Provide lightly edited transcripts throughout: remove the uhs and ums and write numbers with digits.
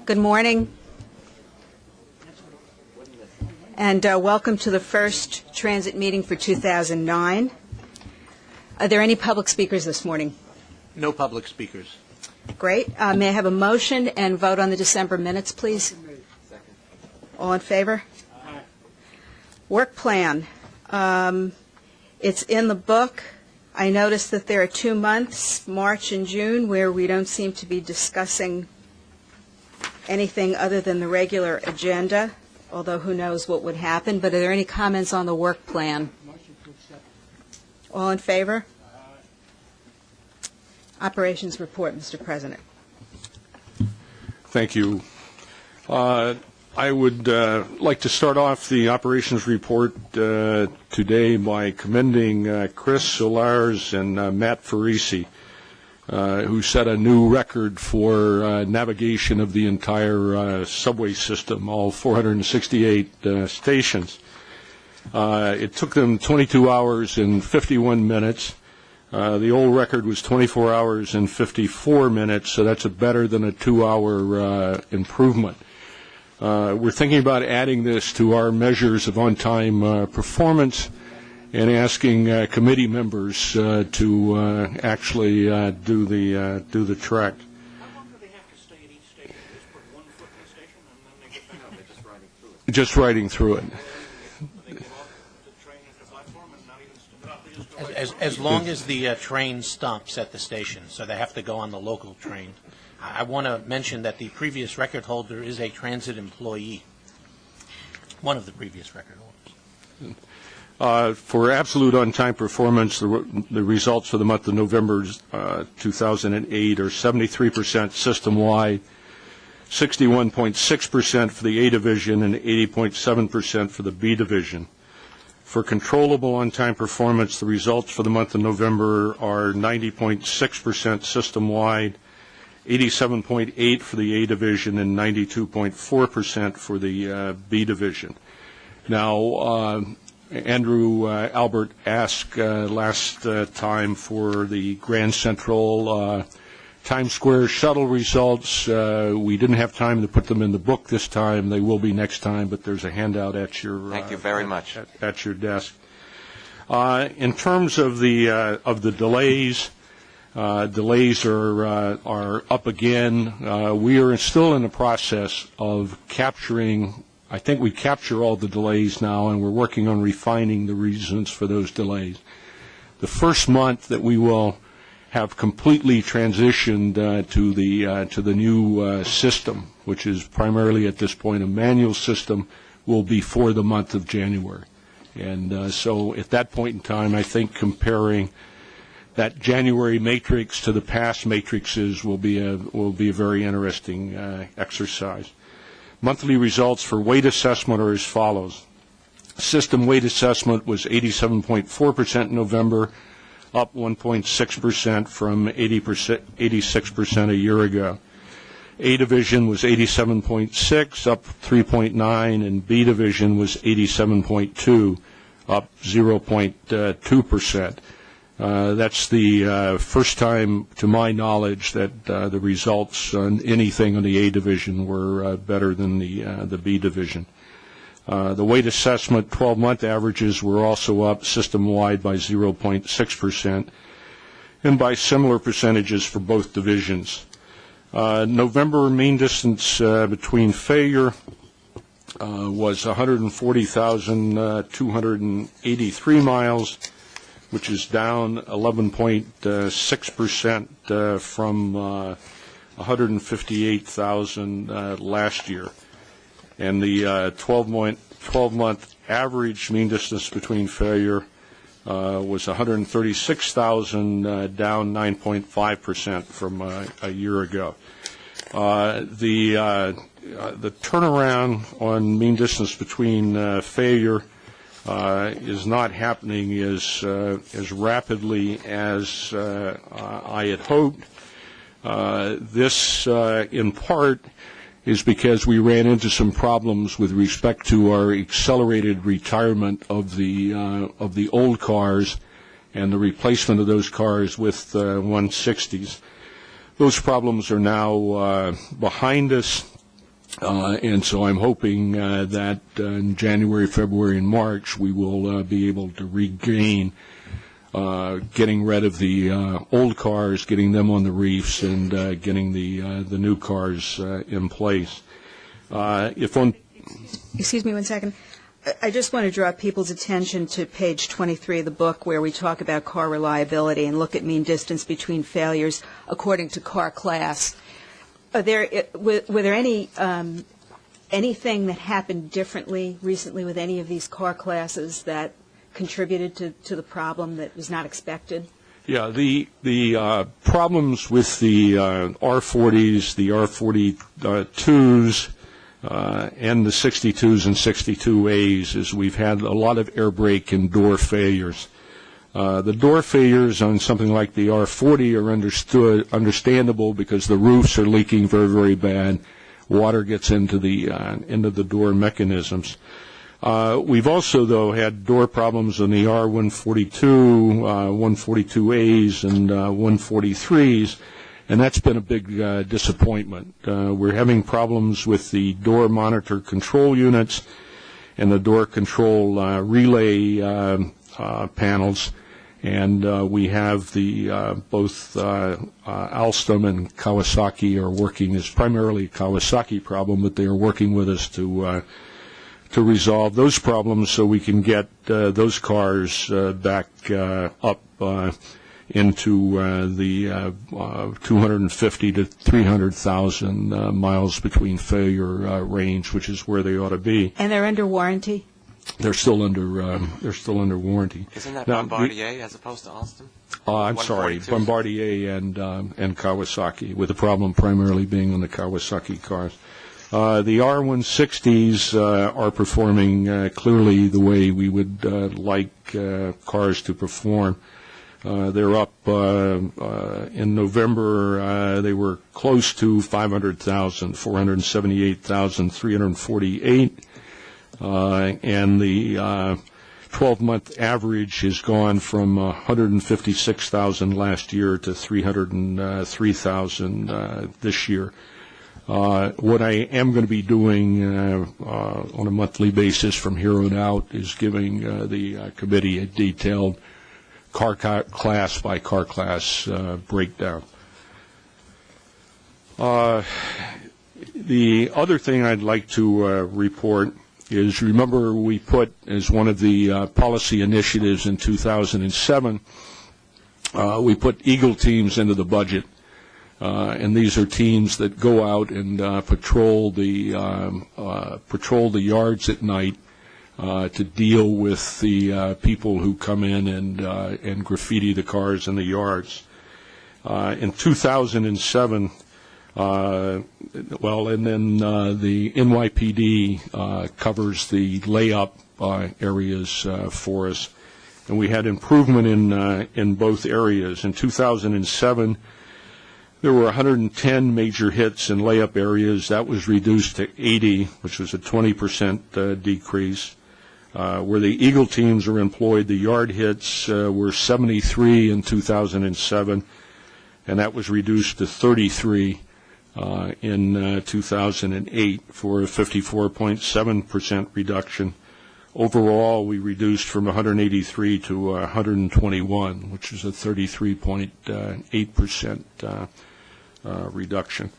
Good morning, and welcome to the first transit meeting for 2009. Are there any public speakers this morning? No public speakers. Great. May I have a motion and vote on the December minutes, please? All in favor? Aye. Work plan. It's in the book. I noticed that there are 2 months, March and June, where we don't seem to be discussing anything other than the regular agenda, although who knows what would happen. But are there any comments on the work plan? Motion to accept. All in favor? Aye. Operations report, Mr. President. Thank you. I would like to start off the operations report today by commending Chris Solars and Matt Farisi, who set a new record for navigation of the entire subway system, all 468 stations. It took them 22 hours and 51 minutes. The old record was 24 hours and 54 minutes, so that's better than a 2-hour improvement. We're thinking about adding this to our measures of on-time performance and asking committee members to actually do the track. How long do they have to stay at each station? Just put 1 foot in the station and then they get back out? They're just riding through it. Just riding through it. They get off the train at the platform and not even stop. They just go right As long as the train stops at the station, so they have to go on the local train. I want to mention that the previous record holder is a transit employee, one of the previous record holders. For absolute on-time performance, the results for the month of November 2008 are 73% system-wide, 61.6% for the A division, and 80.7% for the B division. For controllable on-time performance, the results for the month of November are 90.6% system-wide, 87.8% for the A division, and 92.4% for the B division. Now, Andrew Albert asked last time for the Grand Central Times Square shuttle results. We didn't have time to put them in the book this time. They will be next time, but there's a handout at your Thank you very much. At your desk. In terms of the delays, delays are up again. We are still in the process of capturing. I think we capture all the delays now, and we're working on refining the reasons for those delays. The first month that we will have completely transitioned to the new system, which is primarily at this point a manual system, will be for the month of January. And so at that point in time, I think comparing that January matrix to the past matrices will be a very interesting exercise. Monthly results for weight assessment are as follows. System weight assessment was 87.4% in November, up 1.6% from 86% a year ago. A division was 87.6, up 3.9, and B division was 87.2, up 0.2%. That's the first time, to my knowledge, that the results on anything on the A division were better than the B division. The weight assessment 12-month averages were also up system-wide by 0.6% and by similar percentages for both divisions. November mean distance between failure was 140,283 miles, which is down 11.6% from 158,000 last year. And the 12-month average mean distance between failure was 136,000, down 9.5% from a year ago. The turnaround on mean distance between failure is not happening as rapidly as I had hoped. This, in part, is because we ran into some problems with respect to our accelerated retirement of the old cars and the replacement of those cars with 160s. Those problems are now behind us, And so I'm hoping that in January, February, and March we will be able to regain getting rid of the old cars, getting them on the reefs, and getting the new cars in place. Excuse me one second. I just want to draw people's attention to page 23 of the book where we talk about car reliability and look at mean distance between failures according to car class. Were there anything that happened differently recently with any of these car classes that contributed to the problem that was not expected? Yeah, the problems with the R40s, the R42s, and the 62s and 62As is we've had a lot of air brake and door failures. The door failures on something like the R40 are understandable because the roofs are leaking very, very bad. Water gets into the door mechanisms. We've also, though, had door problems on the R142, 142As, and 143s, and that's been a big disappointment. We're having problems with the door monitor control units and the door control relay panels, and we have the both Alstom and Kawasaki are working. It's primarily a Kawasaki problem, but they are working with us to resolve those problems so we can get those cars back up into the 250 to 300,000 miles between failure range, which is where they ought to be. And they're under warranty? They're still under warranty. Isn't that Bombardier as opposed to Alstom? I'm sorry, Bombardier and Kawasaki, with the problem primarily being on the Kawasaki cars. The R160s are performing clearly the way we would like cars to perform. They're up in November. They were close to 500,000, 478,348, and the 12-month average has gone from 156,000 last year to 303,000 this year. What I am going to be doing on a monthly basis from here on out is giving the committee a detailed car class by car class breakdown. The other thing I'd like to report is, remember, we put as one of the policy initiatives in 2007, we put Eagle teams into the budget. And these are teams that go out and patrol the yards at night to deal with the people who come in and graffiti the cars in the yards. In 2007, and then the NYPD covers the layup areas for us, and we had improvement in both areas. In 2007. There were 110 major hits in layup areas. That was reduced to 80, which was a 20% decrease. Where the Eagle teams are employed, the yard hits were 73 in 2007, and that was reduced to 33 in 2008 for a 54.7% reduction. Overall, we reduced from 183 to 121, which is a 33.8% reduction.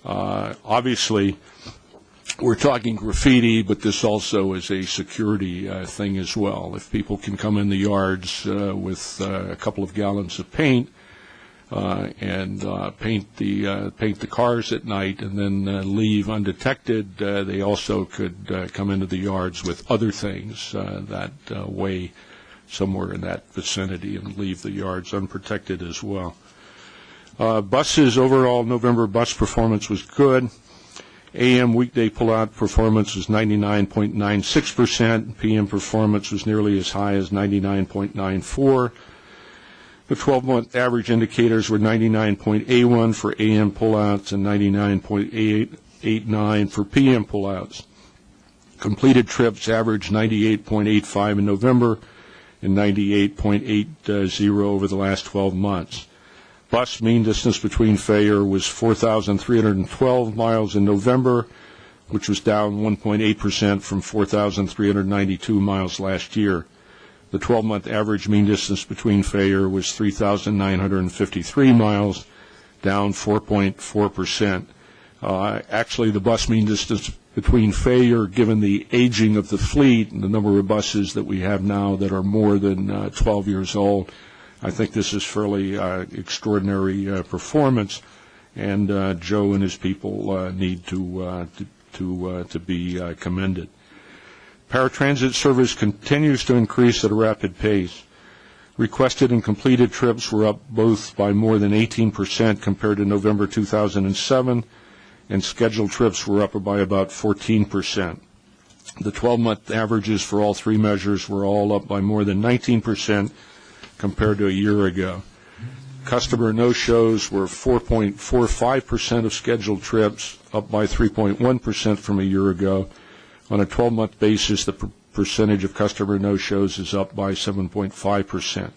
Obviously, we're talking graffiti, but this also is a security thing as well. If people can come in the yards with a couple of gallons of paint and paint the cars at night and then leave undetected, they also could come into the yards with other things that weigh somewhere in that vicinity and leave the yards unprotected as well. Buses, overall November bus performance was good. AM weekday pullout performance was 99.96%. PM performance was nearly as high as 99.94%. The 12-month average indicators were 99.81 for AM pullouts and 99.89 for PM pullouts. Completed trips averaged 98.85 in November and 98.80 over the last 12 months. Bus mean distance between failure was 4,312 miles in November, which was down 1.8% from 4,392 miles last year. The 12-month average mean distance between failure was 3,953 miles, down 4.4%. Actually, the bus mean distance between failure, given the aging of the fleet and the number of buses that we have now that are more than 12 years old, I think this is fairly extraordinary performance, and Joe and his people need to be commended. Paratransit service continues to increase at a rapid pace. Requested and completed trips were up both by more than 18% compared to November 2007, and scheduled trips were up by about 14%. The 12-month averages for all three measures were all up by more than 19% compared to a year ago. Customer no-shows were 4.45% of scheduled trips, up by 3.1% from a year ago. On a 12-month basis, the percentage of customer no-shows is up by 7.5%.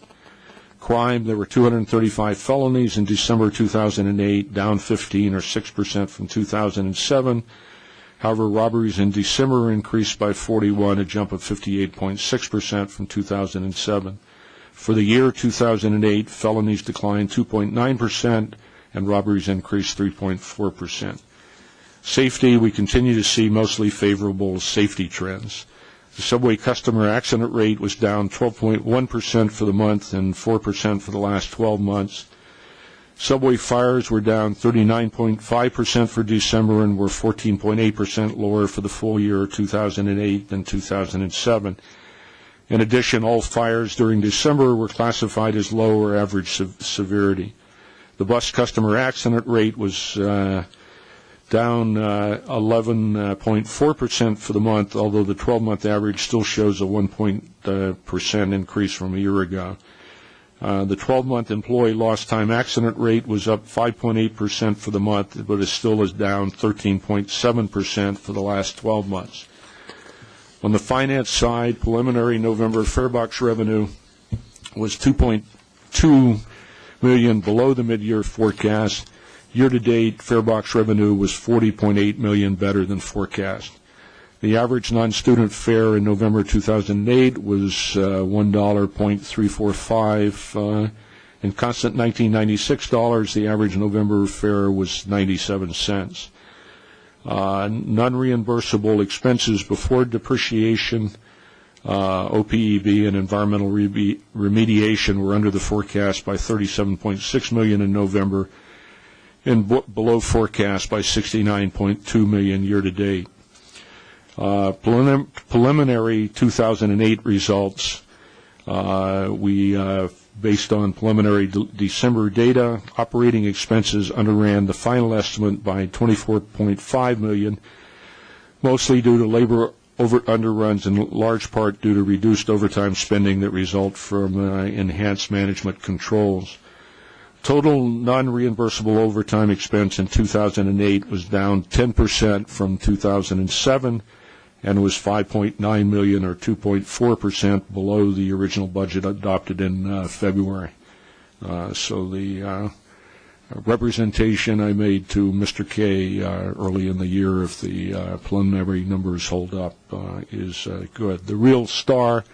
Crime, there were 235 felonies in December 2008, down 15 or 6% from 2007. However, robberies in December increased by 41, a jump of 58.6% from 2007. For the year 2008, felonies declined 2.9% and robberies increased 3.4%. Safety, we continue to see mostly favorable safety trends. The subway customer accident rate was down 12.1% for the month and 4% for the last 12 months. Subway fires were down 39.5% for December and were 14.8% lower for the full year 2008 than 2007. In addition, all fires during December were classified as low or average severity. The bus customer accident rate was down 11.4% for the month, although the 12-month average still shows a 1% increase from a year ago. The 12-month employee lost time accident rate was up 5.8% for the month, but it still is down 13.7% for the last 12 months. On the finance side, preliminary November farebox revenue was $2.2 million below the mid-year forecast. Year-to-date, farebox revenue was $40.8 million better than forecast. The average non-student fare in November 2008 was $1.345. In constant 1996 dollars, the average November fare was 97 cents. Non-reimbursable expenses before depreciation, OPEB, and environmental remediation were under the forecast by $37.6 million in November, and below forecast by $69.2 million year-to-date. Preliminary 2008 results, based on preliminary December data, operating expenses underran the final estimate by $24.5 million, mostly due to labor underruns and large part due to reduced overtime spending that result from enhanced management controls. Total non-reimbursable overtime expense in 2008 was down 10% from 2007 and was $5.9 million or 2.4% below the original budget adopted in February. So the representation I made to Mr. Kay early in the year, if the preliminary numbers hold up, is good. The real star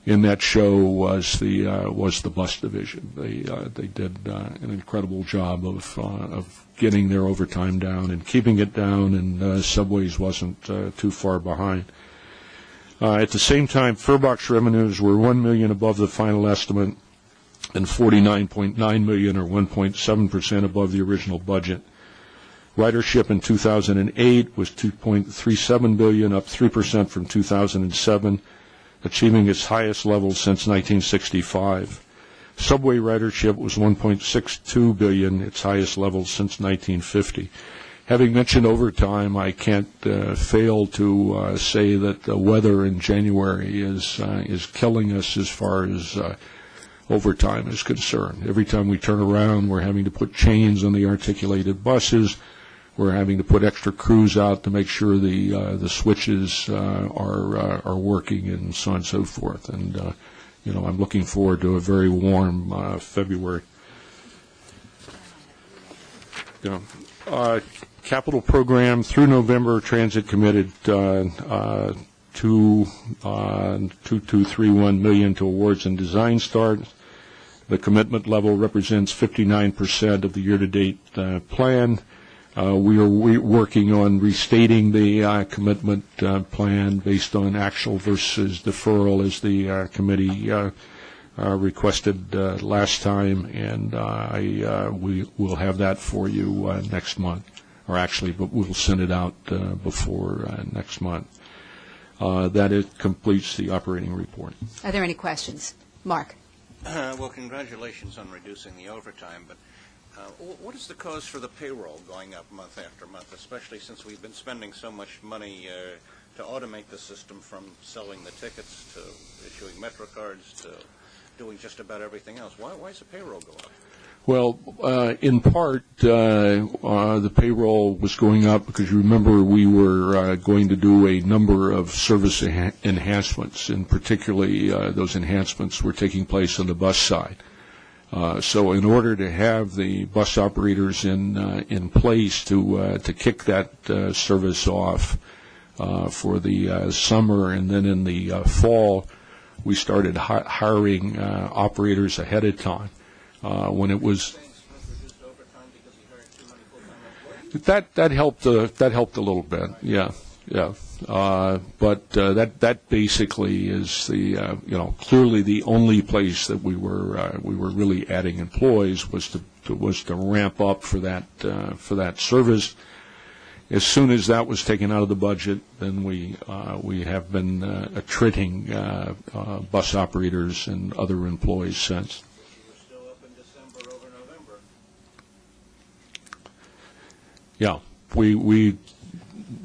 in that show was the bus division. They did an incredible job of getting their overtime down and keeping it down, and Subways wasn't too far behind. At the same time, farebox revenues were $1 million above the final estimate and $49.9 million or 1.7% above the original budget. Ridership in 2008 was 2.37 billion, up 3% from 2007. Achieving its highest level since 1965. Subway ridership was 1.62 billion, its highest level since 1950. Having mentioned overtime, I can't fail to say that the weather in January is killing us as far as overtime is concerned. Every time we turn around, we're having to put chains on the articulated buses. We're having to put extra crews out to make sure the switches are working and so on and so forth. And I'm looking forward to a very warm February. Capital program through November, transit committed $2.231 million to awards and design start. The commitment level represents 59% of the year-to-date plan. We are working on restating the commitment plan based on actual versus deferral as the committee requested last time, and we will have that for you next month, or actually, but we'll send it out before next month. That completes the operating report. Are there any questions? Mark? Well, congratulations on reducing the overtime, but what is the cause for the payroll going up month after month, especially since we've been spending so much money to automate the system, from selling the tickets to issuing Metro cards to doing just about everything else? Why is the payroll go up? Well, in part, the payroll was going up because you remember we were going to do a number of service enhancements, and particularly those enhancements were taking place on the bus side. So in order to have the bus operators in place to kick that service off for the summer, and then in the fall, we started hiring operators ahead of time. When it was that helped a little bit, yeah. But that basically is the clearly the only place that we were really adding employees was to ramp up for that service. As soon as that was taken out of the budget, then we have been attriting bus operators and other employees since. Yeah, we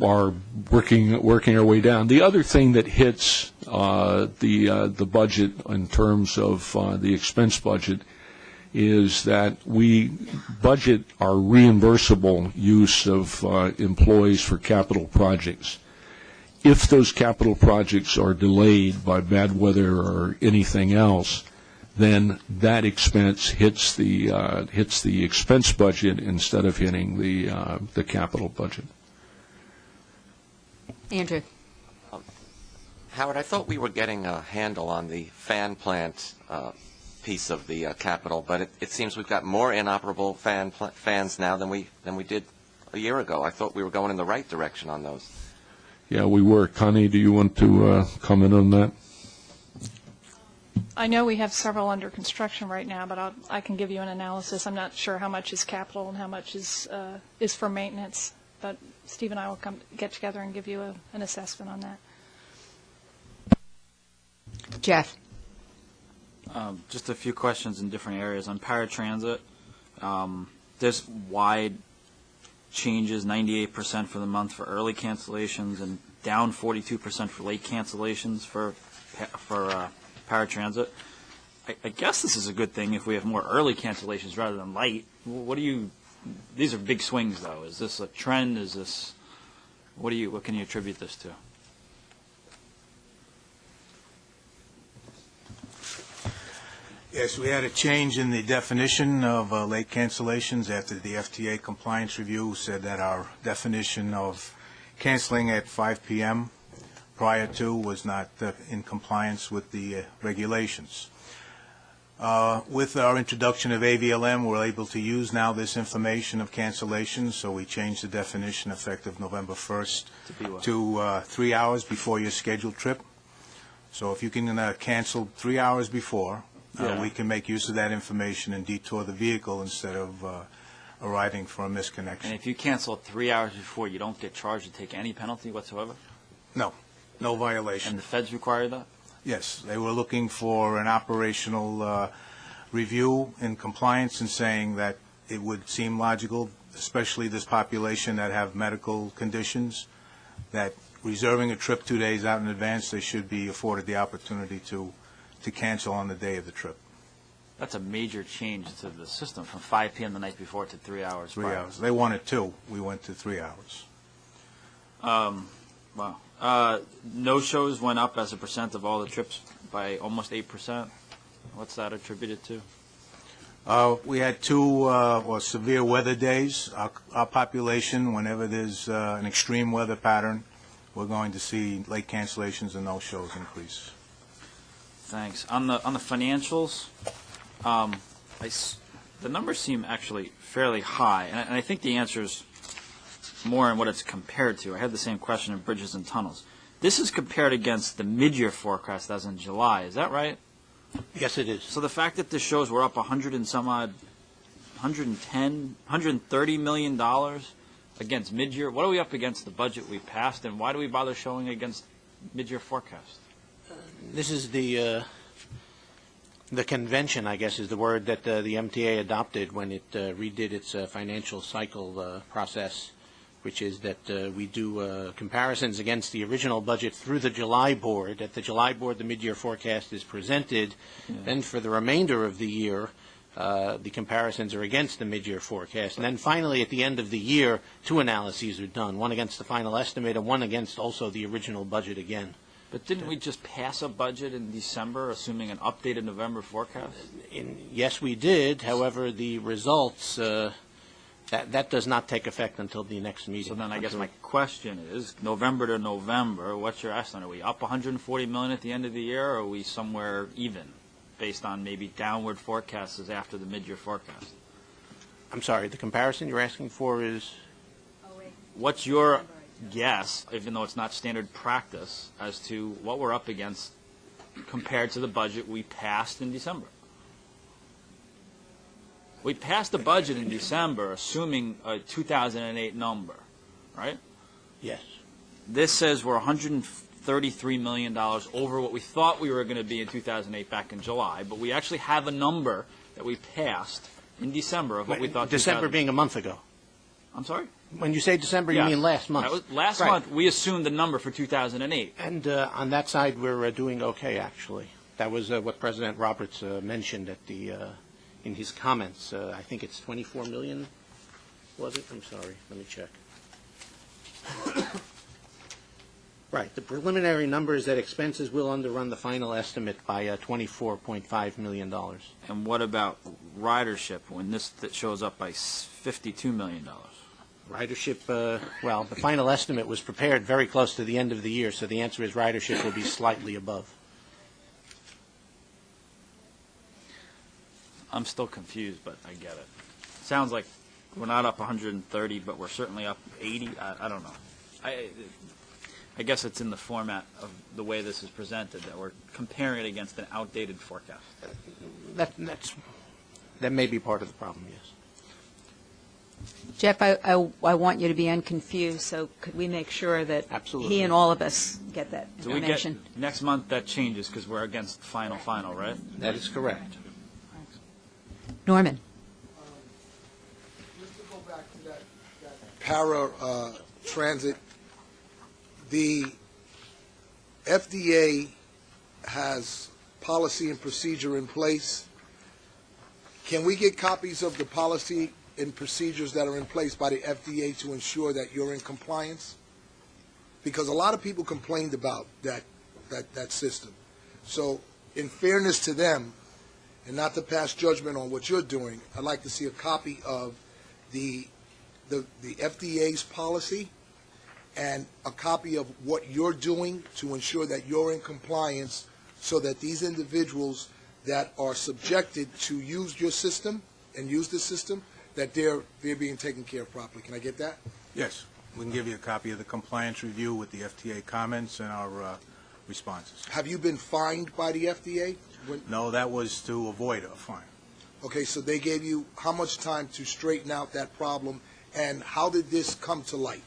are working our way down. The other thing that hits the budget in terms of the expense budget is that we budget our reimbursable use of employees for capital projects. If those capital projects are delayed by bad weather or anything else, then that expense hits the expense budget instead of hitting the capital budget. Andrew? Howard, I thought we were getting a handle on the fan plant piece of the capital, but it seems we've got more inoperable fans now than we did a year ago. I thought we were going in the right direction on those. Yeah, we were. Connie, do you want to comment on that? I know we have several under construction right now, but I can give you an analysis. I'm not sure how much is capital and how much is for maintenance, but Steve and I will get together and give you an assessment on that. Jeff? Just a few questions in different areas. On paratransit, there's wide changes, 98% for the month for early cancellations and down 42% for late cancellations for paratransit. I guess this is a good thing if we have more early cancellations rather than late. These are big swings, though. Is this a trend? Is this, what can you attribute this to? Yes, we had a change in the definition of late cancellations after the FTA compliance review said that our definition of canceling at 5 p.m. prior to was not in compliance with the regulations. With our introduction of AVLM, we're able to use now this information of cancellations, so we changed the definition effective November 1st to 3 hours before your scheduled trip. So if you can cancel 3 hours before, we can make use of that information and detour the vehicle instead of arriving for a misconnection. And if you cancel 3 hours before, you don't get charged to take any penalty whatsoever? No violation. And the feds require that? Yes, they were looking for an operational review in compliance and saying that it would seem logical, especially this population that have medical conditions, that reserving a trip 2 days out in advance, they should be afforded the opportunity to cancel on the day of the trip. That's a major change to the system from 5 p.m. the night before to 3 hours. 3 hours. They wanted 2. We went to 3 hours. Wow. No-shows went up as a percent of all the trips by almost 8%. What's that attributed to? We had two severe weather days. Our population, whenever there's an extreme weather pattern, we're going to see late cancellations and no-shows increase. Thanks. On the financials, the numbers seem actually fairly high, and I think the answer is more in what it's compared to. I had the same question in bridges and tunnels. This is compared against the mid-year forecast as in July. Is that right? Yes, it is. So the fact that this shows we're up 100 and some odd, $130 million against mid-year, what are we up against the budget we passed, and why do we bother showing against mid-year forecast? This is the convention, I guess, is the word that the MTA adopted when it redid its financial cycle process, which is that we do comparisons against the original budget through the July board. At the July board, the mid-year forecast is presented. Yeah. Then for the remainder of the year, the comparisons are against the mid-year forecast. And then finally, at the end of the year, two analyses are done, one against the final estimate and one against also the original budget again. But didn't we just pass a budget in December, assuming an updated November forecast? Yes, we did. However, the results, that does not take effect until the next meeting. So then I guess my question is, November to November, what's your estimate? Are we up $140 million at the end of the year, or are we somewhere even, based on maybe downward forecasts after the mid-year forecast? I'm sorry, the comparison you're asking for is? What's your guess, even though it's not standard practice, as to what we're up against compared to the budget we passed in December? We passed the budget in December assuming a 2008 number, right? Yes. This says we're $133 million over what we thought we were going to be in 2008 back in July, but we actually have a number that we passed in December of what we thought. December being a month ago. I'm sorry? When you say December, Yeah. you mean last month. That was, last Right. month, we assumed the number for 2008. And on that side, we're doing okay, actually. That was what President Roberts mentioned at the in his comments. I think it's 24 million, was it? I'm sorry. Let me check. Right. The preliminary number is that expenses will underrun the final estimate by $24.5 million. And what about ridership, when this that shows up by $52 million? Ridership, well, the final estimate was prepared very close to the end of the year, so the answer is ridership will be slightly above. I'm still confused, but I get it. Sounds like we're not up 130, but we're certainly up 80. I don't know. I guess it's in the format of the way this is presented that we're comparing it against an outdated forecast. That may be part of the problem, yes. Jeff, I want you to be unconfused, so could we make sure that Absolutely. he and all of us get that So we get, information? next month that changes because we're against final, right? That is correct. Norman? Just to go back to that para transit, the FDA has policy and procedure in place. Can we get copies of the policy and procedures that are in place by the FDA to ensure that you're in compliance? Because a lot of people complained about that system. So in fairness to them, and not to pass judgment on what you're doing, I'd like to see a copy of the FDA's policy and a copy of what you're doing to ensure that you're in compliance so that these individuals that are subjected to use your system and use the system, that they're being taken care of properly. Can I get that? Yes, we can give you a copy of the compliance review with the FTA comments and our responses. Have you been fined by the FDA? No, that was to avoid a fine. Okay, so they gave you how much time to straighten out that problem, and how did this come to light?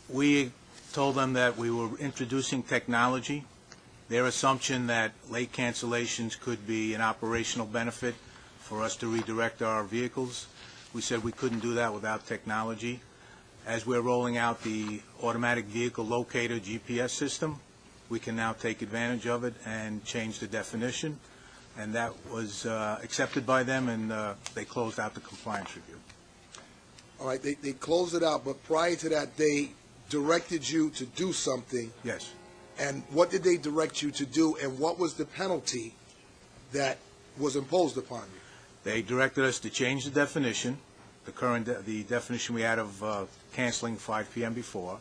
We told them that we were introducing technology. Their assumption that late cancellations could be an operational benefit for us to redirect our vehicles. We said we couldn't do that without technology. As we're rolling out the automatic vehicle locator GPS system, we can now take advantage of it and change the definition. And that was accepted by them, and they closed out the compliance review. All right, they closed it out, but prior to that, they directed you to do something. Yes. And what did they direct you to do, and what was the penalty that was imposed upon you? They directed us to change the definition, the definition we had of canceling 5 p.m. before.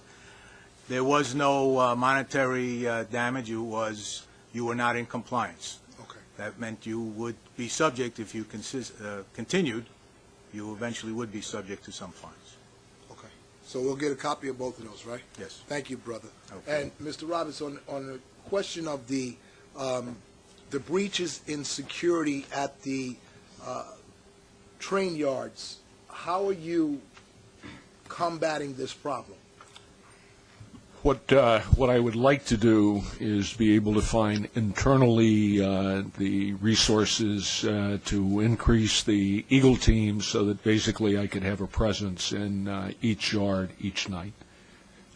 There was no monetary damage. It was you were not in compliance. Okay. That meant you would be subject, if you continued, you eventually would be subject to some fines. Okay. So we'll get a copy of both of those, right? Yes. Thank you, brother. Okay. And Mr. Roberts, on the question of the breaches in security at the train yards, how are you combating this problem? What I would like to do is be able to find internally the resources to increase the Eagle team so that basically I could have a presence in each yard each night.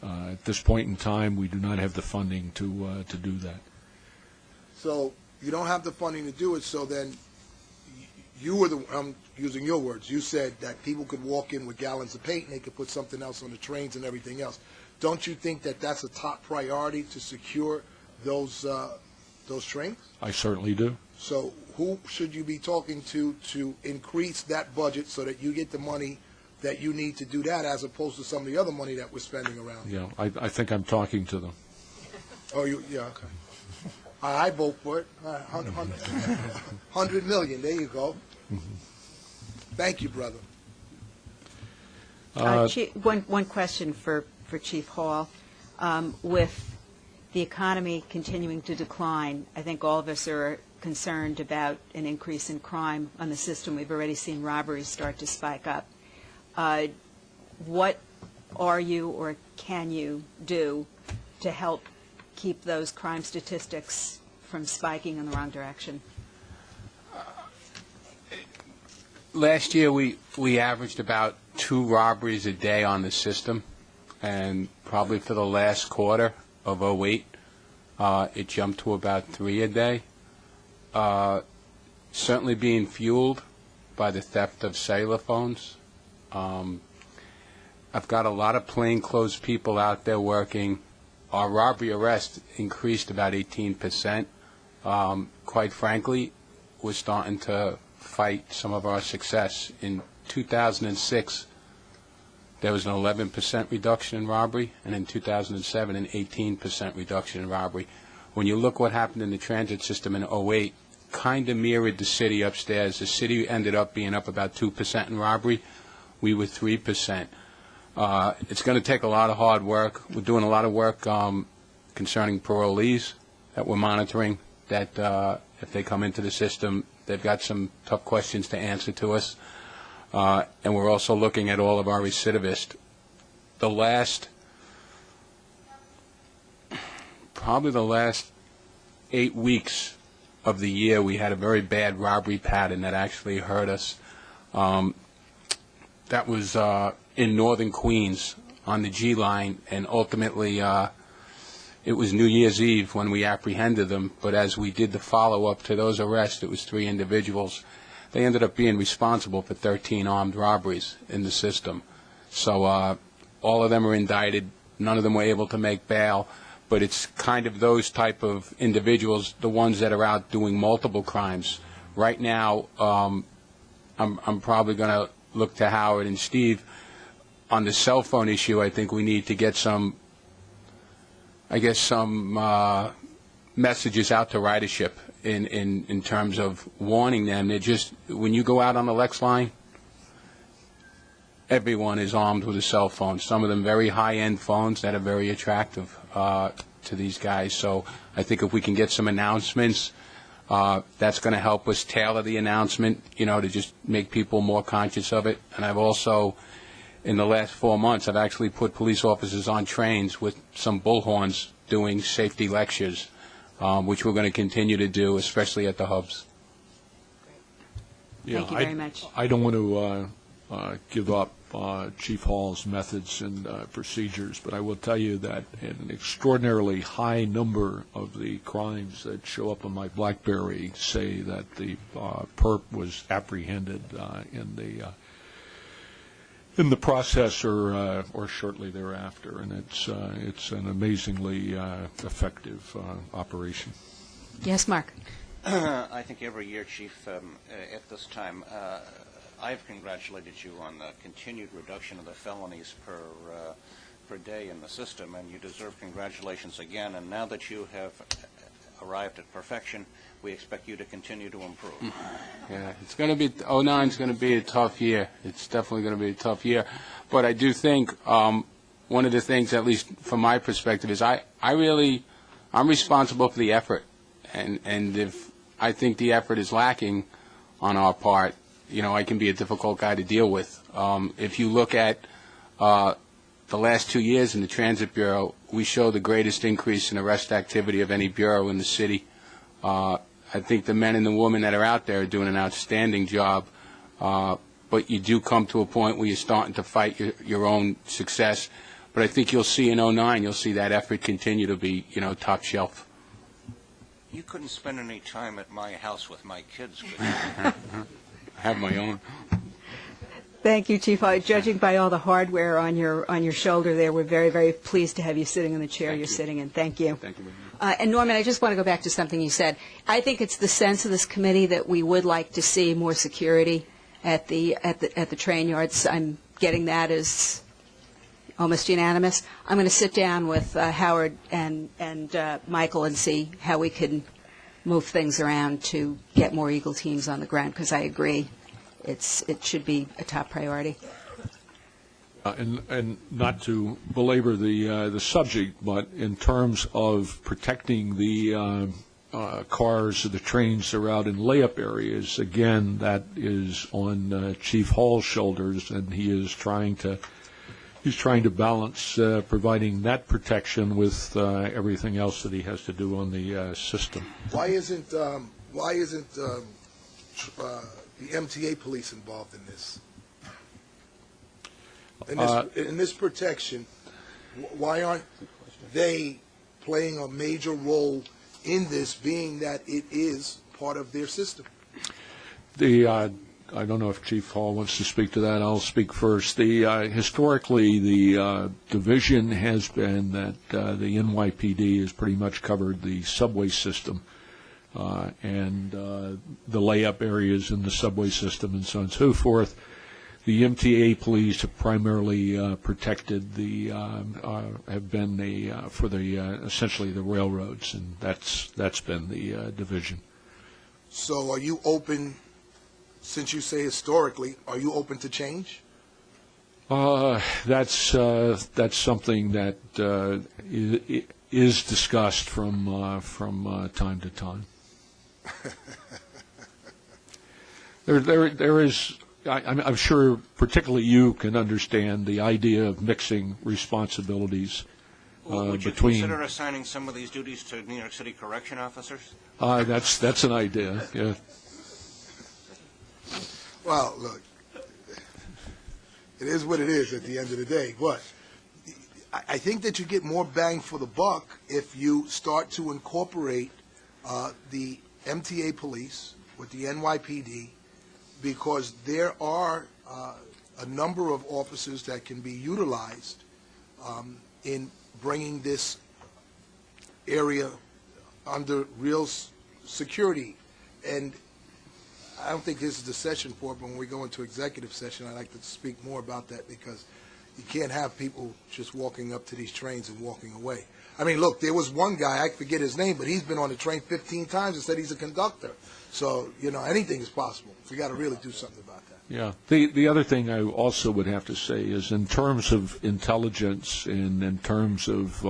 At this point in time, we do not have the funding to do that. So you don't have the funding to do it, so then you were I'm using your words, you said that people could walk in with gallons of paint and they could put something else on the trains and everything else. Don't you think that that's a top priority to secure those trains? I certainly do. So who should you be talking to increase that budget so that you get the money that you need to do that, as opposed to some of the other money that we're spending around? Yeah, I think I'm talking to them. Oh, yeah, okay. I vote for it. 100 million, there you go. Thank you, brother. One question for Chief Hall. With the economy continuing to decline, I think all of us are concerned about an increase in crime on the system. We've already seen robberies start to spike up. What are you or can you do to help keep those crime statistics from spiking in the wrong direction? Last year, we averaged about 2 robberies a day on the system, and probably for the last quarter of 2008, it jumped to about 3 a day. Certainly being fueled by the theft of cellular phones. I've got a lot of plainclothes people out there working. Our robbery arrest increased about 18%. Quite frankly, we're starting to fight some of our success. In 2006, there was an 11% reduction in robbery, and in 2007, an 18% reduction in robbery. When you look what happened in the transit system in 2008, kind of mirrored the city upstairs. The city ended up being up about 2% in robbery. We were 3%. It's going to take a lot of hard work. We're doing a lot of work concerning parolees that we're monitoring, that if they come into the system, they've got some tough questions to answer to us. And we're also looking at all of our recidivists. Probably the last 8 weeks of the year, we had a very bad robbery pattern that actually hurt us. That was in northern Queens on the G line, and ultimately it was New Year's Eve when we apprehended them. But as we did the follow-up to those arrests, it was 3 individuals. They ended up being responsible for 13 armed robberies in the system. So all of them are indicted. None of them were able to make bail. But it's kind of those type of individuals, the ones that are out doing multiple crimes. Right now, I'm probably going to look to Howard and Steve on the cell phone issue. I think we need to get some messages out to ridership in terms of warning them. They're just, when you go out on the Lex line, everyone is armed with a cell phone. Some of them very high-end phones that are very attractive to these guys. So I think if we can get some announcements, that's going to help us tailor the announcement, to just make people more conscious of it. And I've also, in the last 4 months, I've actually put police officers on trains with some bullhorns doing safety lectures, which we're going to continue to do, especially at the hubs. Thank you very much. I don't want to give up Chief Hall's methods and procedures, but I will tell you that an extraordinarily high number of the crimes that show up on my BlackBerry say that the perp was apprehended in the process or shortly thereafter, and it's an amazingly effective operation. Yes, Mark. I think every year, Chief, at this time, I've congratulated you on the continued reduction of the felonies per day in the system, and you deserve congratulations again. And now that you have arrived at perfection, we expect you to continue to improve. Yeah, it's going to be, 09 is going to be a tough year. It's definitely going to be a tough year. But I do think one of the things, at least from my perspective, is I'm responsible for the effort. And if I think the effort is lacking on our part, I can be a difficult guy to deal with. If you look at the last 2 years in the Transit Bureau, we show the greatest increase in arrest activity of any bureau in the city. I think the men and the women that are out there are doing an outstanding job, but you do come to a point where you're starting to fight your own success. But I think you'll see in 09, you'll see that effort continue to be, top shelf. You couldn't spend any time at my house with my kids, could you? I have my own. Thank you, Chief. Judging by all the hardware on your shoulder there, we're very, very pleased to have you sitting in the chair you're sitting in. Thank you. Thank you very much. And Norman, I just want to go back to something you said. I think it's the sense of this committee that we would like to see more security at the train yards. I'm getting that as almost unanimous. I'm going to sit down with Howard and Michael and see how we can move things around to get more Eagle teams on the ground, because I agree it should be a top priority. And not to belabor the subject, but in terms of protecting the cars, the trains that are out in layup areas, again, that is on Chief Hall's shoulders, and he is trying to balance providing that protection with everything else that he has to do on the system. Why isn't the MTA police involved in this? In this protection, why aren't they playing a major role in this, being that it is part of their system? I don't know if Chief Hall wants to speak to that. I'll speak first. Historically, the division has been that the NYPD has pretty much covered the subway system and the layup areas in the subway system and so on and so forth. The MTA police have primarily protected have been for essentially the railroads, and that's been the division. So are you open, since you say historically, are you open to change? That's something that is discussed from time to time. There is. I'm sure, particularly you can understand the idea of mixing responsibilities Would you between. consider assigning some of these duties to New York City correction officers? That's an idea. Yeah. Well, look, it is what it is at the end of the day. But I think that you get more bang for the buck if you start to incorporate the MTA police with the NYPD, because there are a number of officers that can be utilized in bringing this area under real security. And I don't think this is the session for it, but when we go into executive session, I'd like to speak more about that, because you can't have people just walking up to these trains and walking away. I mean, look, there was one guy, I forget his name, but he's been on the train 15 times and said he's a conductor. So, anything is possible. We got to really do something about that. Yeah. The other thing I also would have to say is, in terms of intelligence and in terms of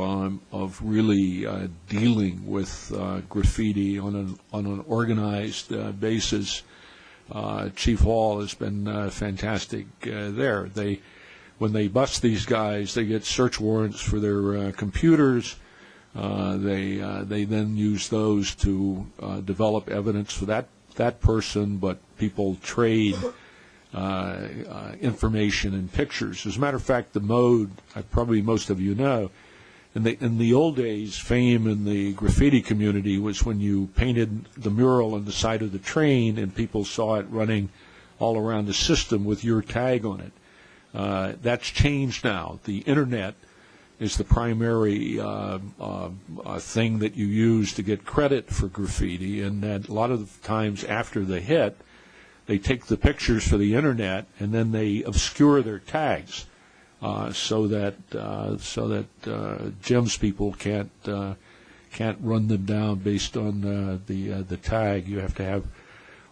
really dealing with graffiti on an organized basis, Chief Hall has been fantastic there. When they bust these guys, they get search warrants for their computers. They then use those to develop evidence for that person, but people trade information and pictures. As a matter of fact, the mode, probably most of you know, in the old days, fame in the graffiti community was when you painted the mural on the side of the train and people saw it running all around the system with your tag on it. That's changed now. The Internet is the primary thing that you use to get credit for graffiti, and that a lot of times after the hit, they take the pictures for the internet and then they obscure their tags so that GEMS people can't run them down based on the tag. You have to have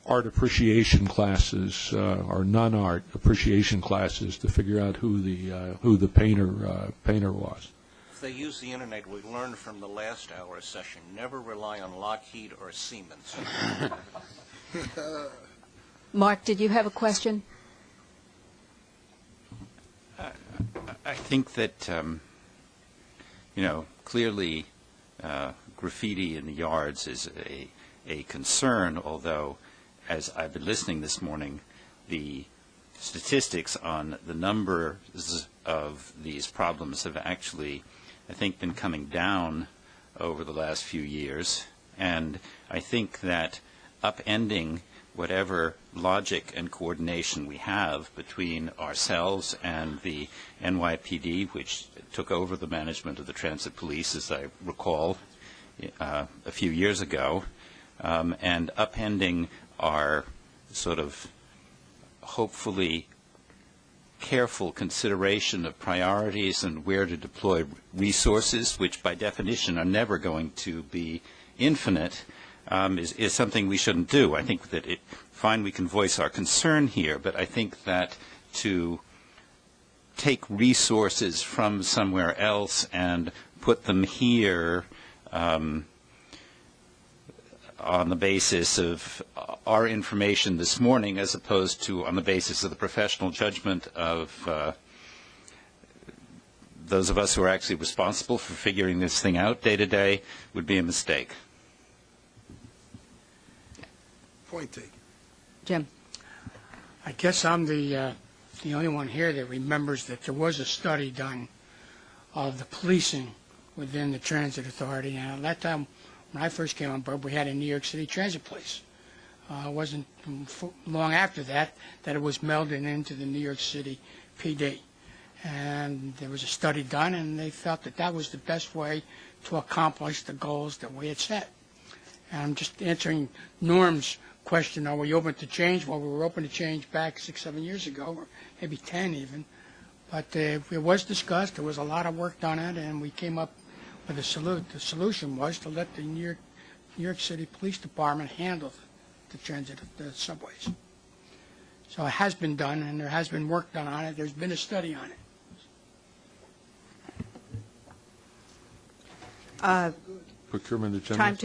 art appreciation classes or non-art appreciation classes to figure out who the painter was. If they use the internet, we learned from the last hour session, never rely on Lockheed or Siemens. Mark, did you have a question? I think that, clearly graffiti in the yards is a concern, although, as I've been listening this morning, the statistics on the numbers of these problems have actually, I think, been coming down over the last few years. And I think that upending whatever logic and coordination we have between ourselves and the NYPD, which took over the management of the transit police, as I recall, a few years ago, and upending our sort of hopefully careful consideration of priorities and where to deploy resources, which by definition are never going to be infinite, is something we shouldn't do. I think that fine, we can voice our concern here, but I think that to take resources from somewhere else and put them here on the basis of our information this morning, as opposed to on the basis of the professional judgment of those of us who are actually responsible for figuring this thing out day to day, would be a mistake. Point taken. Jim? I guess I'm the only one here that remembers that there was a study done of the policing within the Transit Authority, and at that time, when I first came on board, we had a New York City Transit Police. It wasn't long after that it was melded into the New York City PD. And there was a study done, and they felt that that was the best way to accomplish the goals that we had set. And I'm just answering Norm's question, are we open to change? Well, we were open to change back 6-7 years ago, or maybe 10 even. But it was discussed, there was a lot of work done on it, and we came up with a solution. The solution was to let the New York City Police Department handle the transit of the subways. So it has been done, and there has been work done on it. There's been a study on it. Procurement agenda. Time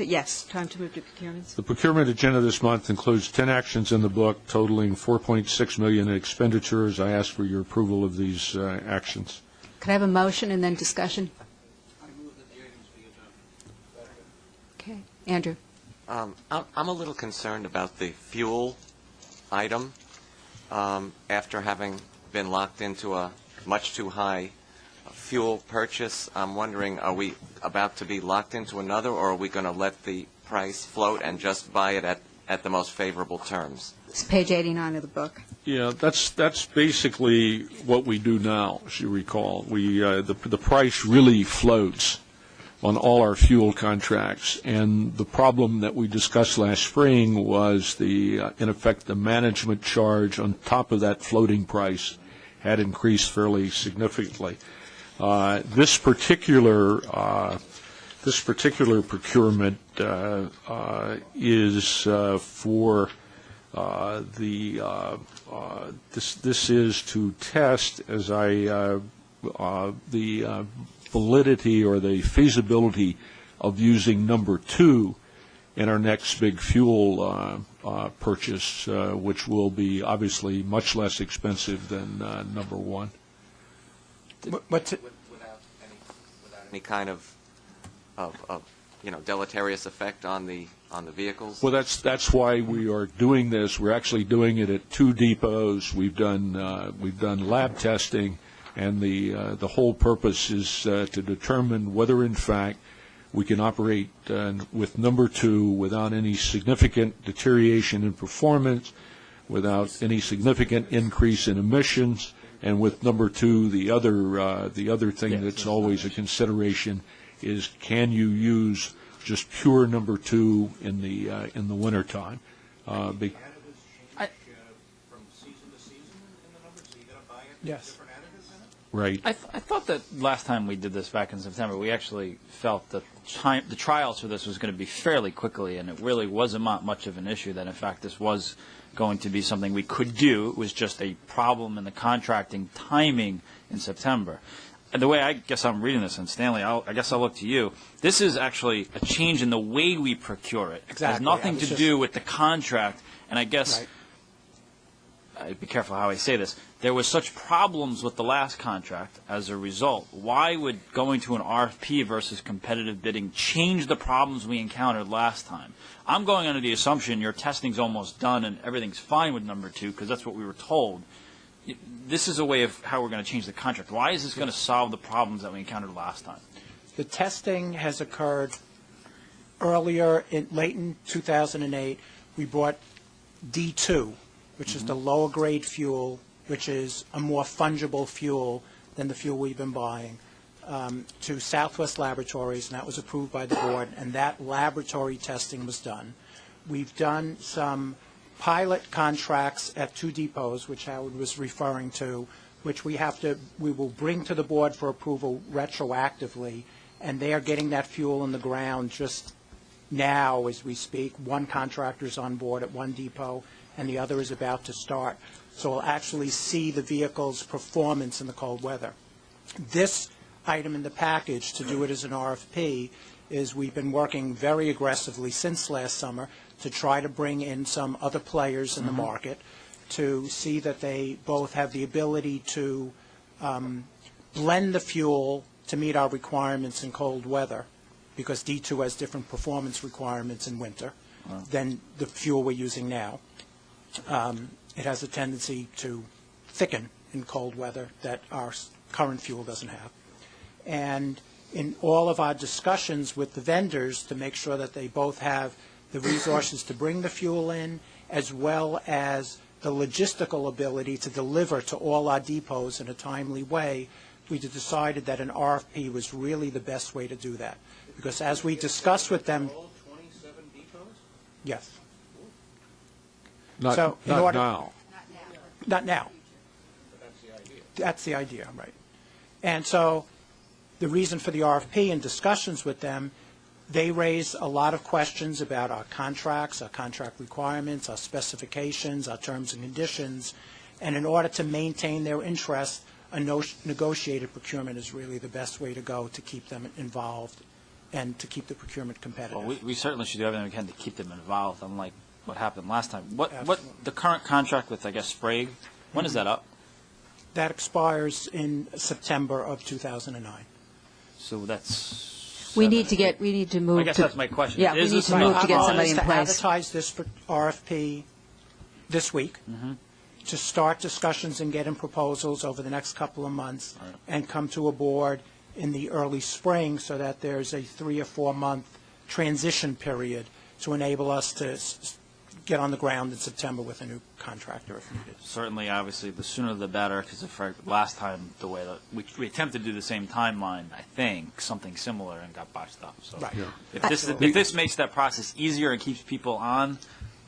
to move to procurements. The procurement agenda this month includes 10 actions in the book totaling $4.6 million in expenditures. I ask for your approval of these actions. Could I have a motion and then discussion? I move that the items be adopted. Okay. Andrew? I'm a little concerned about the fuel item. After having been locked into a much too high fuel purchase, I'm wondering, are we about to be locked into another, or are we going to let the price float and just buy it at the most favorable terms? It's page 89 of the book. Yeah, that's basically what we do now, as you recall. The price really floats on all our fuel contracts, and the problem that we discussed last spring was in effect, the management charge on top of that floating price had increased fairly significantly. This particular procurement is for this is to test the validity or the feasibility of using number 2 in our next big fuel purchase, which will be obviously much less expensive than number 1. Without any kind of deleterious effect on the vehicles? Well, that's why we are doing this. We're actually doing it at 2 depots. We've done lab testing, and the whole purpose is to determine whether, in fact, we can operate with number 2 without any significant deterioration in performance, without any significant increase in emissions, And with number 2, the other thing that's always a consideration is, can you use just pure number 2 in the wintertime? Yes. Right. I thought that last time we did this back in September, we actually felt that the trials for this was going to be fairly quickly, and it really wasn't much of an issue, that in fact this was going to be something we could do. It was just a problem in the contracting timing in September. And the way I guess I'm reading this, and Stanley, I guess I'll look to you, this is actually a change in the way we procure it. Exactly. It has nothing to do with the contract, and I guess... Right. I'd be careful how I say this, there was such problems with the last contract as a result. Why would going to an RFP versus competitive bidding change the problems we encountered last time? I'm going under the assumption your testing's almost done and everything's fine with number 2, because that's what we were told. This is a way of how we're going to change the contract. Why is this going to solve the problems that we encountered last time? The testing has occurred earlier, late in 2008. We brought D2, which is the lower grade fuel, which is a more fungible fuel than the fuel we've been buying, to Southwest Laboratories, and that was approved by the board, and that laboratory testing was done. We've done some pilot contracts at 2 depots, which Howard was referring to, which we will bring to the board for approval retroactively, and they are getting that fuel in the ground just now as we speak. One contractor is on board at 1 depot, and the other is about to start. So we'll actually see the vehicle's performance in the cold weather. This item in the package, to do it as an RFP, is we've been working very aggressively since last summer to try to bring in some other players in the market to see that they both have the ability to blend the fuel to meet our requirements in cold weather, because D2 has different performance requirements in winter than the fuel we're using now. It has a tendency to thicken in cold weather that our current fuel doesn't have. And in all of our discussions with the vendors to make sure that they both have the resources to bring the fuel in, as well as the logistical ability to deliver to all our depots in a timely way, we decided that an RFP was really the best way to do that. Because as we discussed with them... 27 depots? Yes. Not So, in now. Not now. But that's the idea. That's the idea, right. And so the reason for the RFP and discussions with them, they raised a lot of questions about our contracts, our contract requirements, our specifications, our terms and conditions, and in order to maintain their interest, a negotiated procurement is really the best way to go to keep them involved and to keep the procurement competitive. Well, we certainly should do everything we can to keep them involved, unlike what happened last time. What the current contract with, I guess, Sprague, when is that up? That expires in September of 2009. So that's... We need to move. I guess that's my question. Yeah, we Is need this to move to get Our somebody plan in is to place. advertise this for RFP this week, to start discussions and get in proposals over the next couple of months, and come to a board in the early spring so that there's a 3 or 4 month transition period to enable us to get on the ground in September with a new contractor if needed. Certainly, obviously, the sooner the better, because last time, the way that we attempted to do the same timeline, I think, something similar, and got botched up. So Right. if this makes that process easier and keeps people on,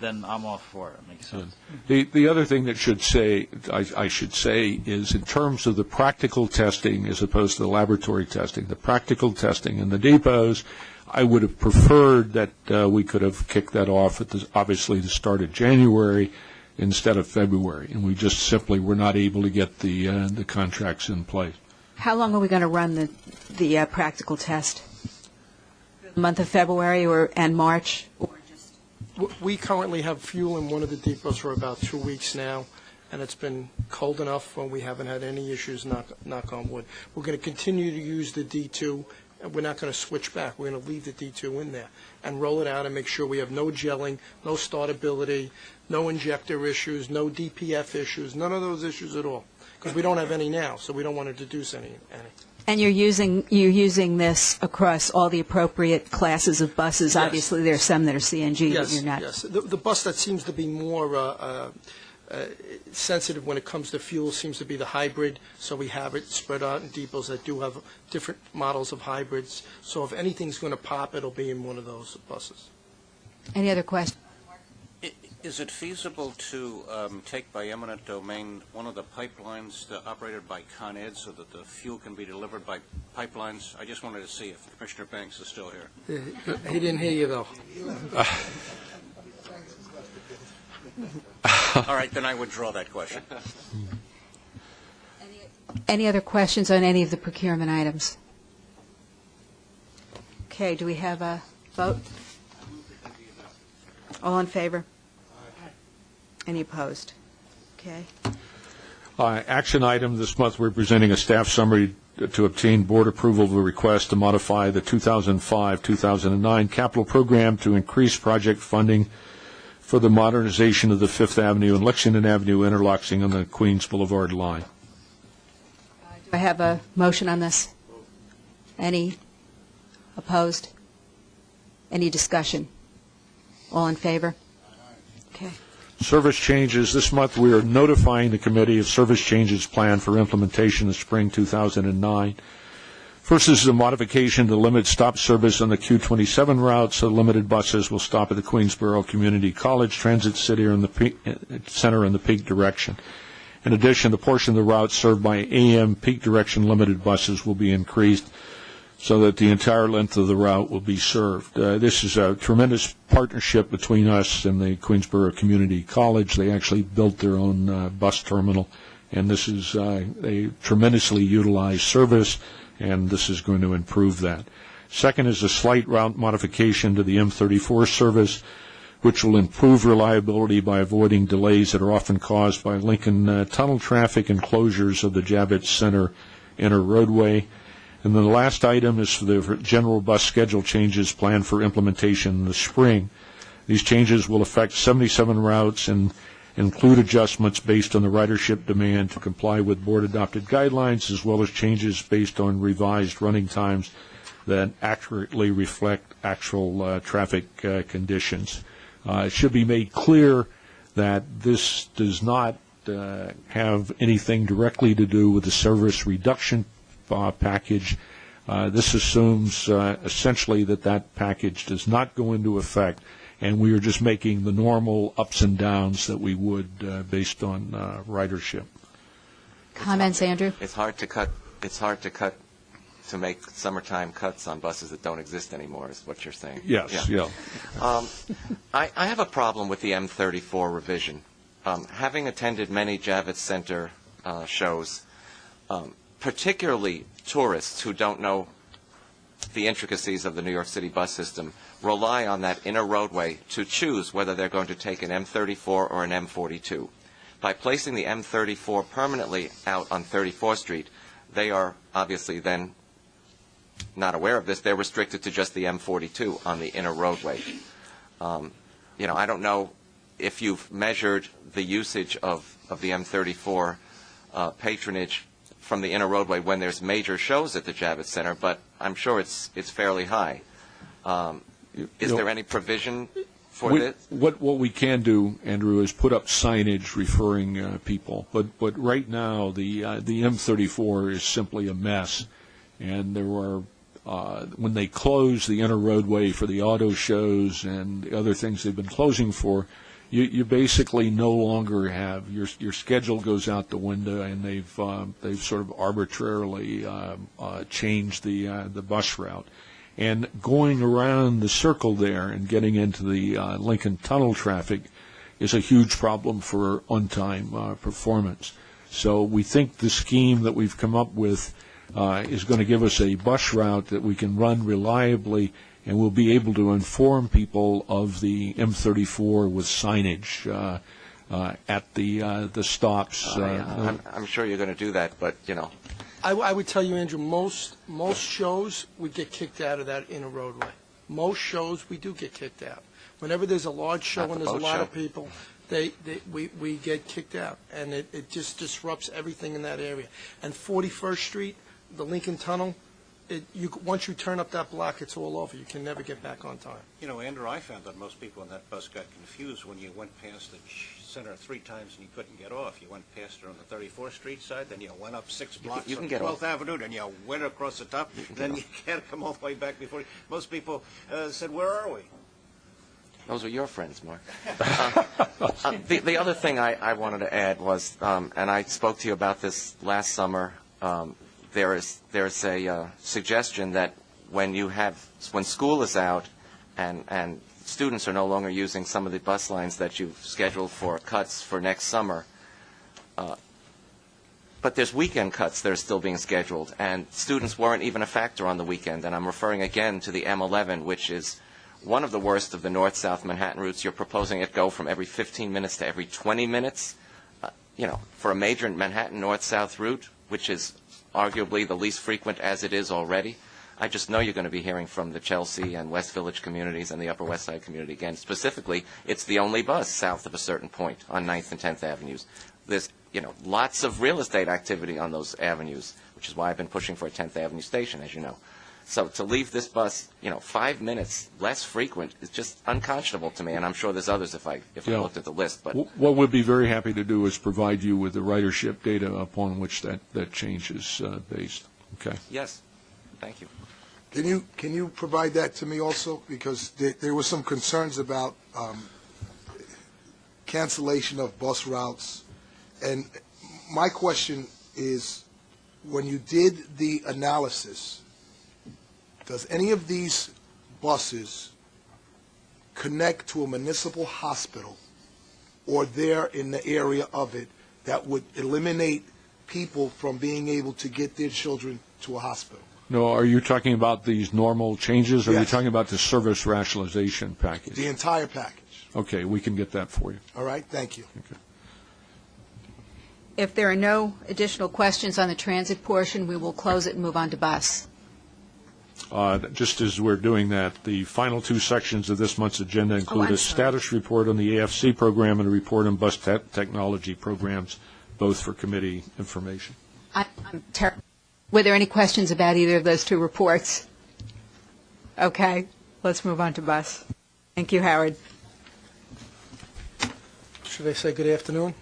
then I'm all for it. It makes sense. The other thing that I should say is, in terms of the practical testing as opposed to the laboratory testing, the practical testing in the depots, I would have preferred that we could have kicked that off at obviously the start of January instead of February, and we just simply were not able to get the contracts in place. How long are we going to run the practical test? The month of February and March? We currently have fuel in one of the depots for about 2 weeks now, and it's been cold enough when we haven't had any issues, knock on wood. We're going to continue to use the D2, and we're not going to switch back. We're going to leave the D2 in there and roll it out and make sure we have no gelling, no startability, no injector issues, no DPF issues, none of those issues at all, because we don't have any now, so we don't want to deduce any. And you're using this across all the appropriate classes of buses. Yes. Obviously, there are some that are CNG that you're not. Yes. The bus that seems to be more sensitive when it comes to fuel seems to be the hybrid, so we have it spread out in depots that do have different models of hybrids. So if anything's going to pop, it'll be in one of those buses. Any other questions? Is it feasible to take by eminent domain one of the pipelines operated by Con Ed so that the fuel can be delivered by pipelines? I just wanted to see if Commissioner Banks is still here. He didn't hear you, though. All right, then I withdraw that question. Any other questions on any of the procurement items? Okay, do we have a vote? All in favor? Any opposed? Okay. Action item this month, we're presenting a staff summary to obtain board approval of a request to modify the 2005-2009 capital program to increase project funding for the modernization of the Fifth Avenue and Lexington Avenue interlocking on the Queens Boulevard line. Do I have a motion on this? Any opposed? Any discussion? All in favor? Okay. Service changes. This month we are notifying the committee of service changes planned for implementation in spring 2009. First is a modification to limit stop service on the Q27 route, so limited buses will stop at the Queensboro Community College Transit Center in the peak direction. In addition, the portion of the route served by AM peak direction limited buses will be increased so that the entire length of the route will be served. This is a tremendous partnership between us and the Queensboro Community College. They actually built their own bus terminal, and this is a tremendously utilized service, and this is going to improve that. Second is a slight route modification to the M34 service, which will improve reliability by avoiding delays that are often caused by Lincoln Tunnel traffic and closures of the Javits Center inner roadway. And then the last item is for the general bus schedule changes planned for implementation in the spring. These changes will affect 77 routes and include adjustments based on the ridership demand to comply with board-adopted guidelines, as well as changes based on revised running times that accurately reflect actual traffic conditions. It should be made clear that this does not have anything directly to do with the service reduction package. This assumes essentially that package does not go into effect, and we are just making the normal ups and downs that we would based on ridership. Comments, Andrew? It's hard to cut to make summertime cuts on buses that don't exist anymore, is what you're saying. Yes, yeah. I have a problem with the M34 revision. Having attended many Javits Center shows, particularly tourists who don't know the intricacies of the New York City bus system rely on that inner roadway to choose whether they're going to take an M34 or an M42. By placing the M34 permanently out on 34th Street, they are obviously then not aware of this. They're restricted to just the M42 on the inner roadway. I don't know if you've measured the usage of the M34 patronage from the inner roadway when there's major shows at the Javits Center, but I'm sure it's fairly high. Is there any provision for this? What we can do, Andrew, is put up signage referring people. But right now, the M34 is simply a mess, and there are when they close the inner roadway for the auto shows and the other things they've been closing for, you basically no longer have your schedule goes out the window, and they've sort of arbitrarily changed the bus route, and going around the circle there and getting into the Lincoln Tunnel traffic is a huge problem for on-time performance. So we think the scheme that we've come up with is going to give us a bus route that we can run reliably, and we'll be able to inform people of the M34 with signage at the stops. I'm sure you're going to do that, but I would tell you, Andrew, most shows we get kicked out of that inner roadway. Most shows we do get kicked out. Whenever there's a large show and there's a lot of people, we get kicked out, and it just disrupts everything in that area. And 41st Street, the Lincoln Tunnel, once you turn up that block, it's all over. You can never get back on time. You know, Andrew, I found that most people on that bus got confused when you went past the center 3 times and you couldn't get off. You went past her on the 34th Street side, then you went up 6 blocks you can on get 12th off. Avenue, then you went across the top, then you can't come all the way back before. Most people said, "Where are we?" Those are your friends, Mark. The other thing I wanted to add was, and I spoke to you about this last summer, there's a suggestion that when school is out and students are no longer using some of the bus lines that you've scheduled for cuts for next summer, but there's weekend cuts that are still being scheduled, and students weren't even a factor on the weekend. And I'm referring again to the M11, which is one of the worst of the north-south Manhattan routes. You're proposing it go from every 15 minutes to every 20 minutes. For a major Manhattan north-south route, which is arguably the least frequent as it is already, I just know you're going to be hearing from the Chelsea and West Village communities and the Upper West Side community again. Specifically, it's the only bus south of a certain point on 9th and 10th Avenues. There's lots of real estate activity on those avenues, which is why I've been pushing for a 10th Avenue station, as you know. So to leave this bus, 5 minutes less frequent is just unconscionable to me, and I'm sure there's others if I looked at the list. But what we'd be very happy to do is provide you with the ridership data upon which that change is based. Okay. Yes. Thank you. Can you provide that to me also? Because there were some concerns about cancellation of bus routes. And my question is, when you did the analysis, does any of these buses connect to a municipal hospital or they're in the area of it that would eliminate people from being able to get their children to a hospital? No, are you talking about these normal changes, or are you Yes. talking about the service rationalization package? The entire package. Okay, we can get that for you. All right, thank you. Okay. If there are no additional questions on the transit portion, we will close it and move on to bus. Just as we're doing that, the final 2 sections of this month's agenda include I'm a sorry. status report on the AFC program and a report on bus technology programs, both for committee information. I'm terrible. Were there any questions about either of those 2 reports? Okay, let's move on to bus. Thank you, Howard. Should I say good afternoon?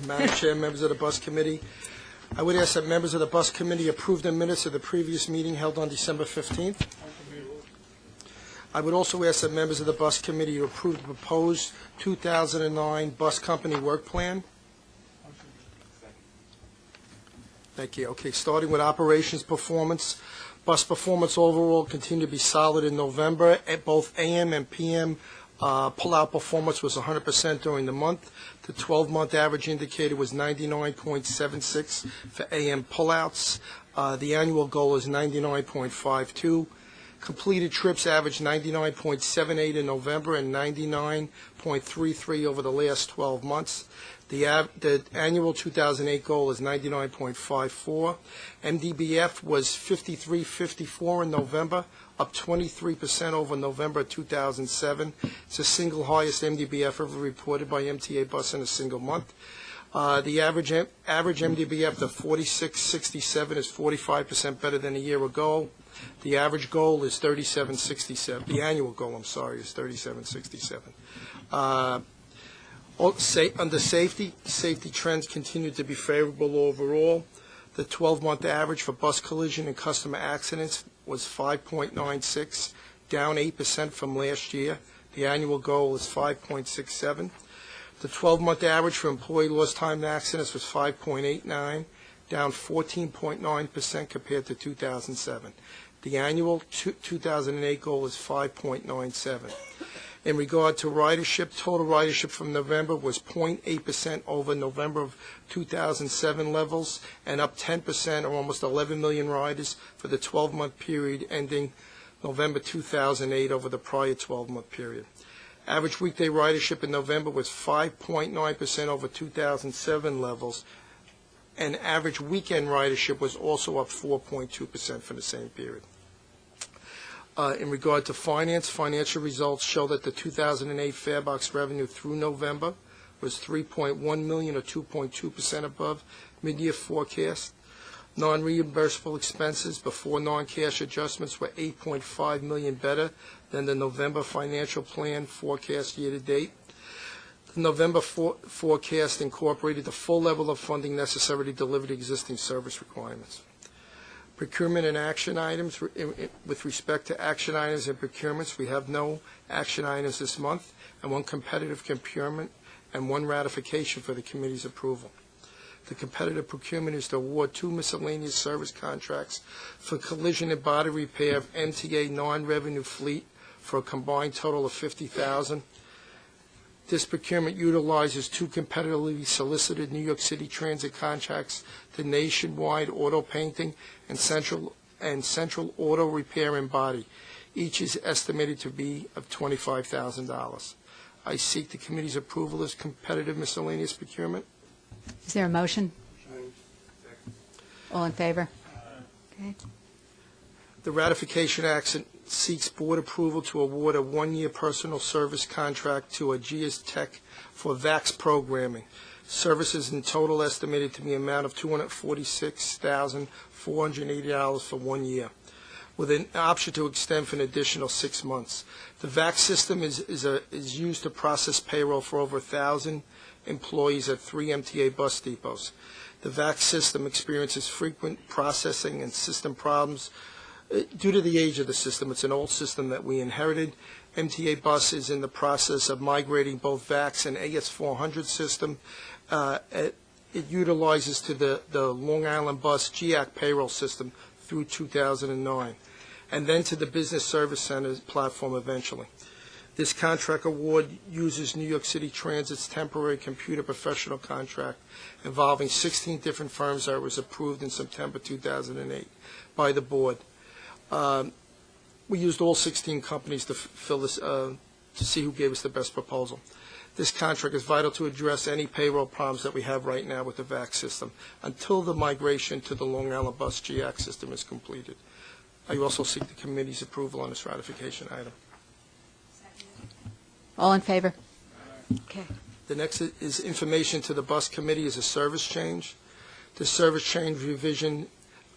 Madam Chair, members of the Bus Committee. I would ask that members of the Bus Committee approve the minutes of the previous meeting held on December 15th. I would also ask that members of the Bus Committee approve the proposed 2009 Bus Company Work Plan. Thank you. Okay, starting with operations performance. Bus performance overall continued to be solid in November. At both AM and PM pull-out performance was 100% during the month. The 12-month average indicator was 99.76 for AM pullouts. The annual goal is 99.52. Completed trips averaged 99.78 in November and 99.33 over the last 12 months. The annual 2008 goal is 99.54. MDBF was 53.54 in November, up 23% over November 2007. It's the single highest MDBF ever reported by MTA Bus in a single month. The average MDBF of 46.67 is 45% better than a year ago. The average goal is 37.67. The annual goal, is 37.67. Under safety trends continue to be favorable overall. The 12-month average for bus collision and customer accidents was 5.96, down 8% from last year. The annual goal is 5.67. The 12-month average for employee lost time in accidents was 5.89, down 14.9% compared to 2007. The annual 2008 goal is 5.97. In regard to ridership, total ridership from November was 0.8% over November of 2007 levels and up 10% or almost 11 million riders for the 12-month period ending November 2008 over the prior 12-month period. Average weekday ridership in November was 5.9% over 2007 levels, and average weekend ridership was also up 4.2% for the same period. In regard to financial results show that the 2008 farebox revenue through November was $3.1 million or 2.2% above mid-year forecast. Non-reimbursable expenses before non-cash adjustments were $8.5 million better than the November financial plan forecast year-to-date. The November forecast incorporated the full level of funding necessary to deliver the existing service requirements. Procurement and action items. With respect to action items and procurements, we have no action items this month, and one competitive procurement and one ratification for the committee's approval. The competitive procurement is to award 2 miscellaneous service contracts for collision and body repair of MTA non-revenue fleet for a combined total of $50,000. This procurement utilizes 2 competitively solicited New York City Transit contracts to Nationwide Auto Painting and Central Auto Repair and Body. Each is estimated to be of $25,000. I seek the committee's approval of this competitive miscellaneous procurement. Is there a motion? All in favor? Okay. The ratification action seeks board approval to award a 1-year personal service contract to Aegeus Tech for VAX programming. Services in total estimated to be an amount of $246,480 for 1 year, with an option to extend for an additional 6 months. The VAX system is used to process payroll for over 1,000 employees at 3 MTA bus depots. The VAX system experiences frequent processing and system problems due to the age of the system. It's an old system that we inherited. MTA Bus is in the process of migrating both VAX and AS400 system. It utilizes to the Long Island Bus GIAC payroll system through 2009, and then to the Business Service Center platform eventually. This contract award uses New York City Transit's temporary computer professional contract involving 16 different firms that was approved in September 2008 by the board. We used all 16 companies to fill this, to see who gave us the best proposal. This contract is vital to address any payroll problems that we have right now with the VAX system until the migration to the Long Island Bus GIAC system is completed. I also seek the committee's approval on this ratification item. All in favor? Okay. The next is information to the bus committee is a service change. The service change revision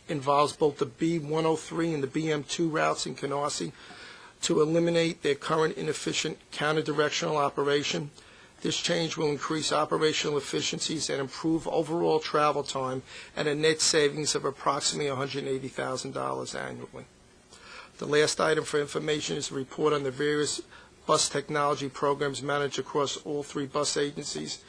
involves both the B103 and the BM2 routes in Canarsie to eliminate their current inefficient counter-directional operation. This change will increase operational efficiencies and improve overall travel time at a net savings of approximately $180,000 annually. The last item for information is a report on the various bus technology programs managed across all 3 bus agencies.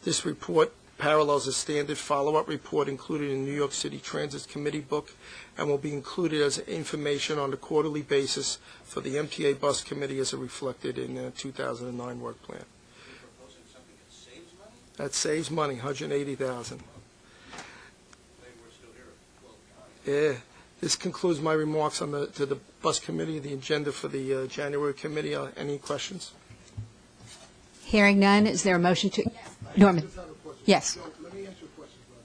This report parallels a standard follow-up report included in New York City Transit's committee book and will be included as information on a quarterly basis for the MTA Bus Committee as reflected in the 2009 work plan. That saves money, $180,000. Yeah. This concludes my remarks on to the bus committee, the agenda for the January committee. Any questions? Hearing none, is there a motion to? Norman. Yes. So let me answer a question, brother.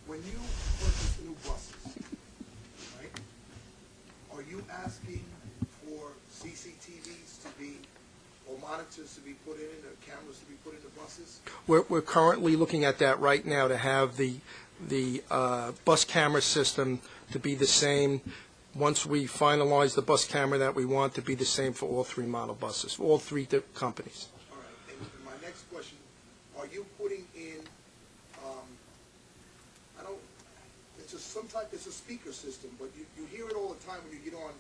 When you purchase new buses, right, are you asking for CCTVs to be, or monitors to be put in, or cameras to be put in the buses? We're currently looking at that right now to have the bus camera system to be the same. Once we finalize the bus camera that we want to be the same for all 3 model buses, for all 3 companies. All right. And my next question, are you putting in, it's a speaker system, but you hear it all the time when you get on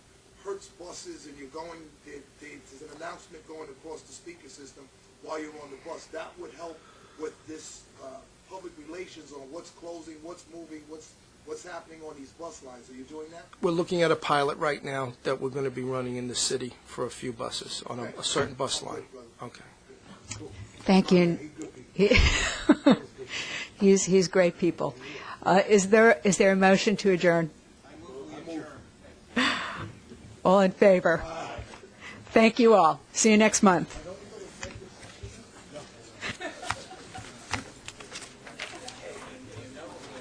Hertz buses and you're going, there's an announcement going across the speaker system while you're on the bus. That would help with this public relations on what's closing, what's moving, what's happening on these bus lines. Are you doing that? We're looking at a pilot right now that we're going to be running in the city for a few buses on a certain bus line. Okay. Thank you. He's great people. Is there a motion to adjourn? All in favor? Thank you all. See you next month.